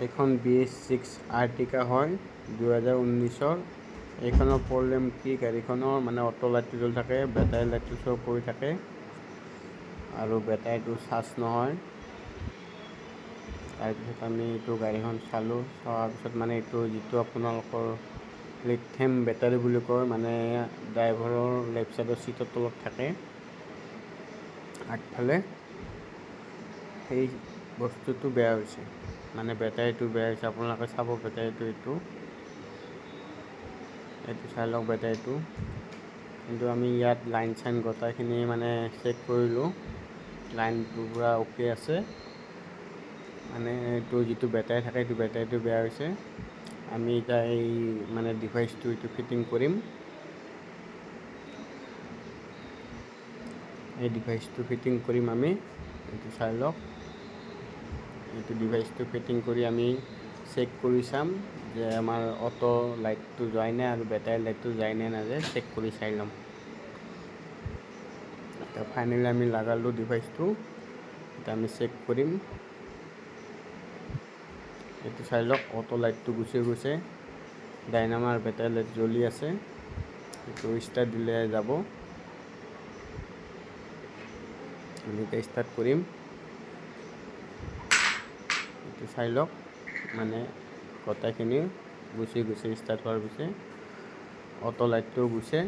এখন BS6 আৰ্টিকা হয় 2019-ৰ। এইখনৰ প্ৰব্লেম কি, গাড়ীখনৰ মানে অটো লাইটটো জ্বলি থাকে, বেটাৰী লাইটটো শ্ব' কৰি থাকে আৰু বেটাৰীটো চাৰ্জ নহয়। তাৰপিছত আমি এইটো গাড়ীখন চালোঁ, চোৱাৰ পিছত মানে এইটো যিটো আপোনালোকৰ লিথিয়াম বেটাৰী বুলি কয়, মানে ড্ৰাইভাৰৰ লেফ্ট ছাইডৰ ছিটৰ তলত থাকে আগফালে, সেই বস্তুটো বেয়া হৈছে, মানে বেটাৰীটো বেয়া হৈছে। আপোনালোকে চাব বেটাৰীটো এইটো চাই লওক বেটাৰীটো। কিন্তু আমি ইয়াত লাইন চাইন গোটেইখিনি মানে চেক কৰিলোঁ, লাইনটো পূৰা অ'কে আছে। মানে এইটো যিটো বেটাৰী থাকে এইটো বেটাৰীটো বেয়া হৈছে। আমি এতিয়া এই মানে ডিভাইচটো এইটো ফিটিং কৰিম। এই ডিভাইচটো ফিটিং কৰিম আমি, এইটো চাই লওক। এইটো ডিভাইচটো ফিটিং কৰি আমি চেক কৰি চাম যে আমাৰ অটো লাইটটো যায় নে আৰু বেটাৰী লাইটটো যায় নে নাযায়, চেক কৰি চাই ল'ম। এতিয়া ফাইনেলি আমি লগালোঁ ডিভাইচটো, এতিয়া আমি চেক কৰিম। এইটো চাই লওক, অটো লাইটটো গুচি গৈছে, ডাইনামাৰ বেটাৰী লাইট জ্বলি আছে। এইটো ষ্টাৰ্ট দিলে যাব। আমি এতিয়া ষ্টাৰ্ট কৰিম। এইটো চাই লওক, মানে গোটেইখিনি গুচি ষ্টাৰ্ট হোৱাৰ পিছত অটো লাইটটো গৈছে,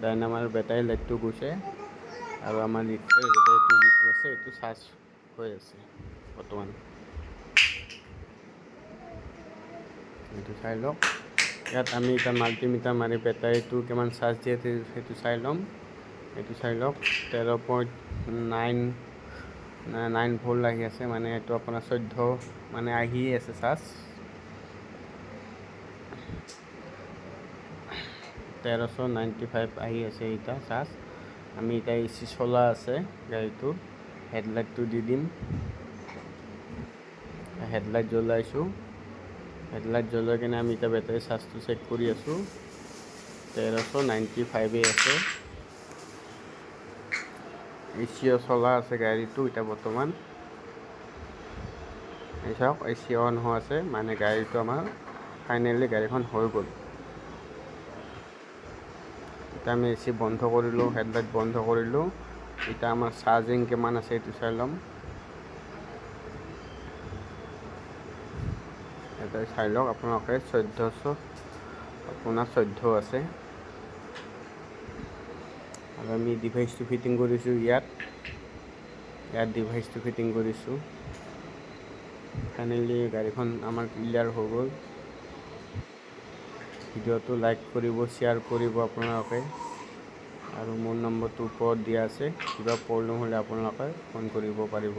ডাইনামাৰ বেটাৰী লাইটটো গৈছে আৰু আমাৰ বেটাৰীটো যিটো আছে এইটো চাৰ্জ হৈ আছে বৰ্তমান। এইটো চাই লওক। ইয়াত আমি এতিয়া মাল্টিমিটাৰ মাৰি বেটাৰীটো কিমান চাৰ্জ দিয়ে সেইটো চাই ল'ম। এইটো চাই লওক, 13.9 ভোল্ট আহি আছে, মানে এইটো আপোনাৰ 14 মানে আহিয়ে আছে চাৰ্জ। 1395 আহি আছে এতিয়া চাৰ্জ। আমি এতিয়া AC চলা আছে গাড়ীটোৰ, হেডলাইটটো দি দিম। হেডলাইট জ্বলাইছোঁ, হেডলাইট জ্বলাই কিনে আমি এতিয়া বেটাৰী চাৰ্জটো চেক কৰি আছোঁ। 1395 আছে। AC চলা আছে গাড়ীটো এতিয়া বৰ্তমান। এই চাওক, AC অন হৈ আছে, মানে গাড়ীটো আমাৰ ফাইনেলি গাড়ীখন হৈ গ'ল। এতিয়া আমি AC বন্ধ কৰিলোঁ, হেডলাইট বন্ধ কৰিলোঁ। এতিয়া আমাৰ চাৰ্জিং কিমান আছে এইটো চাই ল'ম। এতিয়া চাই লওক আপোনালোকে, 14 আছে। আৰু আমি ডিভাইচটো ফিটিং কৰিছোঁ ইয়াত ডিভাইচটো ফিটিং কৰিছোঁ। ফাইনেলি গাড়ীখন আমাৰ ক্লিয়াৰ হৈ গ'ল। ভিডিঅ'টো লাইক কৰিব, শ্বেয়াৰ কৰিব আপোনালোকে, আৰু মোৰ নম্বৰটো ওপৰত দিয়া আছে। কিবা প্ৰব্লেম হ'লে আপোনালোকে ফোন কৰিব পাৰিব।